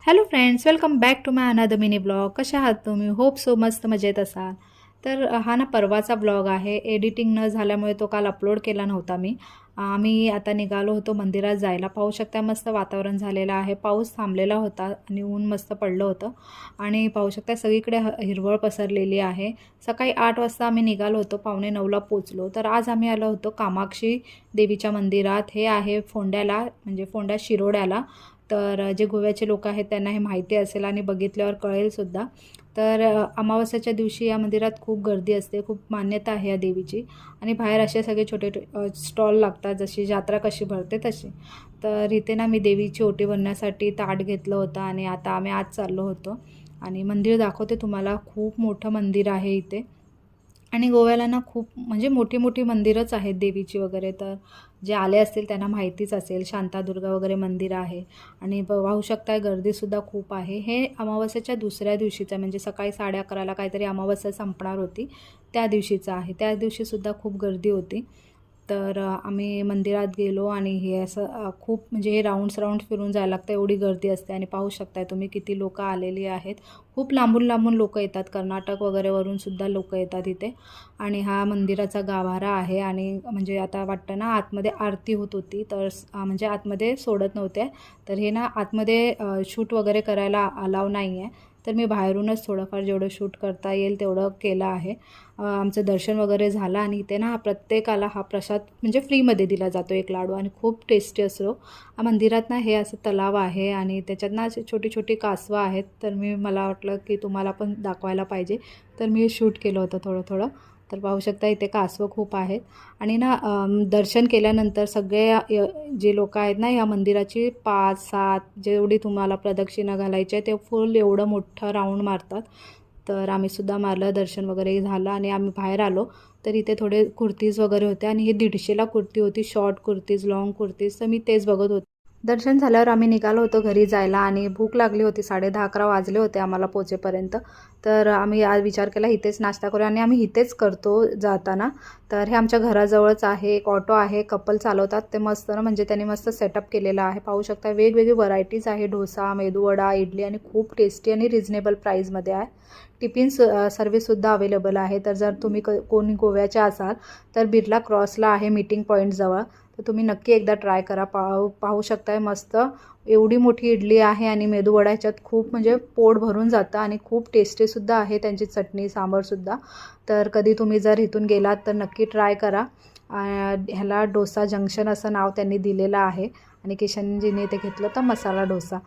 Hello friends, welcome back to my another mini blog. कशा आहात तुम्ही? होप सो मस्त मजेत असाल. तर हा ना परवाचा ब्लॉग आहे. एडिटिंग न झाल्यामुळे तो काल अपलोड केला नव्हता मी. आम्ही आता निघालो होतो मंदिरात जायला. पाहू शकता मस्त वातावरण झालेलं आहे. पाऊस थांबलेला होता आणि ऊन मस्त पडलं होतं आणि पाहू शकता सगळीकडे हिरवळ पसरलेली आहे. सकाळी 8 वाजता आम्ही निघालो होतो, 8:45ला पोचलो. तर आज आम्ही आलो होतो कामाक्षी देवीच्या मंदिरात. हे आहे फोंड्याला, म्हणजे फोंड्या शिरोड्याला. तर जे गोव्याचे लोक आहेत त्यांना हे माहिती असेल आणि बघितल्यावर कळेलसुद्धा. तर अमावास्येच्या दिवशी या मंदिरात खूप गर्दी असते, खूप मान्यता आहे या देवीची. आणि बाहेर असे सगळे छोटे स्टॉल लागतात, जशी यात्रा कशी भरते तशी. तर इथे ना मी देवीची ओटी भरण्यासाठी ताट घेतलं होतं आणि आता आम्ही आज चाललो होतो. आणि मंदिर दाखवते तुम्हाला. खूप मोठं मंदिर आहे इथे. आणि गोव्याला ना खूप म्हणजे मोठी मोठी मंदिरच आहेत देवीची वगैरे. तर जे आले असतील त्यांना माहितीच असेल. शांतादुर्गा वगैरे मंदिर आहे. आणि पाहू शकता गर्दीसुद्धा खूप आहे. हे अमावास्येच्या दुसऱ्या दिवशीचं, म्हणजे सकाळी 11:30ला काहीतरी अमावास्या संपणार होती त्या दिवशीचं आहे. त्या दिवशीसुद्धा खूप गर्दी होती. तर आम्ही मंदिरात गेलो आणि हे असं खूप म्हणजे हे राऊंड्स फिरून जायला लागतं, एवढी गर्दी असते. आणि पाहू शकताय तुम्ही किती लोकं आलेली आहेत. खूप लांबून लांबून लोकं येतात, कर्नाटक वगैरेवरून सुद्धा लोकं येतात इथे. आणि हा मंदिराचा गाभारा आहे. आणि म्हणजे आता वाटतं ना आतमध्ये आरती होत होती, तर म्हणजे आतमध्ये सोडत नव्हते. तर हे ना आतमध्ये शूट वगैरे करायला अलाव नाही आहे. तर मी बाहेरूनच थोडंफार जेवढं शूट करता येईल तेवढं केलं आहे. आमचं दर्शन वगैरे झालं. आणि इथे ना प्रत्येकाला हा प्रसाद म्हणजे फ्रीमध्ये दिला जातो, एक लाडू, आणि खूप टेस्टी असतो. मंदिरात ना हे असं तलाव आहे आणि त्याच्यात ना अशी छोटी छोटी कासवं आहेत. तर मला वाटलं की तुम्हाला पण दाखवायला पाहिजे, तर मी शूट केलं होतं थोडं थोडं. तर पाहू शकता इथे कासवं खूप आहेत. आणि ना दर्शन केल्यानंतर सगळे जे लोक आहेत ना या मंदिराची 5-7 जेवढी तुम्हाला प्रदक्षिणा घालायची आहे ते फुल एवढं मोठं राऊंड मारतात. तर आम्हीसुद्धा मारलं, दर्शन वगैरे झालं आणि आम्ही बाहेर आलो. तर इथे थोडे कुर्तीज वगैरे होते आणि हे 150ला कुर्ती होती, शॉर्ट कुर्तीज, लॉंग कुर्तीज. तर मी तेच बघत होते. दर्शन झाल्यावर आम्ही निघालो होतो घरी जायला आणि भूक लागली होती. 10:30-11 वाजले होते आम्हाला पोचेपर्यंत. तर आम्ही आज विचार केला इथेच नाश्ता करूया आणि आम्ही इथेच करतो जाताना. तर हे आमच्या घराजवळच आहे, एक ऑटो आहे, कपल चालवतात ते मस्त ना, म्हणजे त्यांनी मस्त सेटअप केलेलं आहे. पाहू शकता वेगवेगळी व्हरायटीज आहे, डोसा, मेदूवडा, इडली, आणि खूप टेस्टी आणि रिजनेबल प्राईजमध्ये आहे. टिफिन सर्व्हिससुद्धा अवेलेबल आहे. तर जर तुम्ही कोणी गोव्याच्या असाल तर बिर्ला क्रॉसला आहे मीटिंग पॉईंटजवळ. तर तुम्ही नक्की एकदा ट्राय करा. पाहू शकताय मस्त एवढी मोठी इडली आहे आणि मेदूवडा ह्याच्यात खूप म्हणजे पोट भरून जातं आणि खूप टेस्टीसुद्धा आहे त्यांची चटणी सांबारसुद्धा. तर कधी तुम्ही जर इथून गेलात तर नक्की ट्राय करा. ह्याला डोसा जंक्शन असं नाव त्यांनी दिलेलं आहे. आणि किशनजीने इथे घेतलं होतं मसाला डोसा.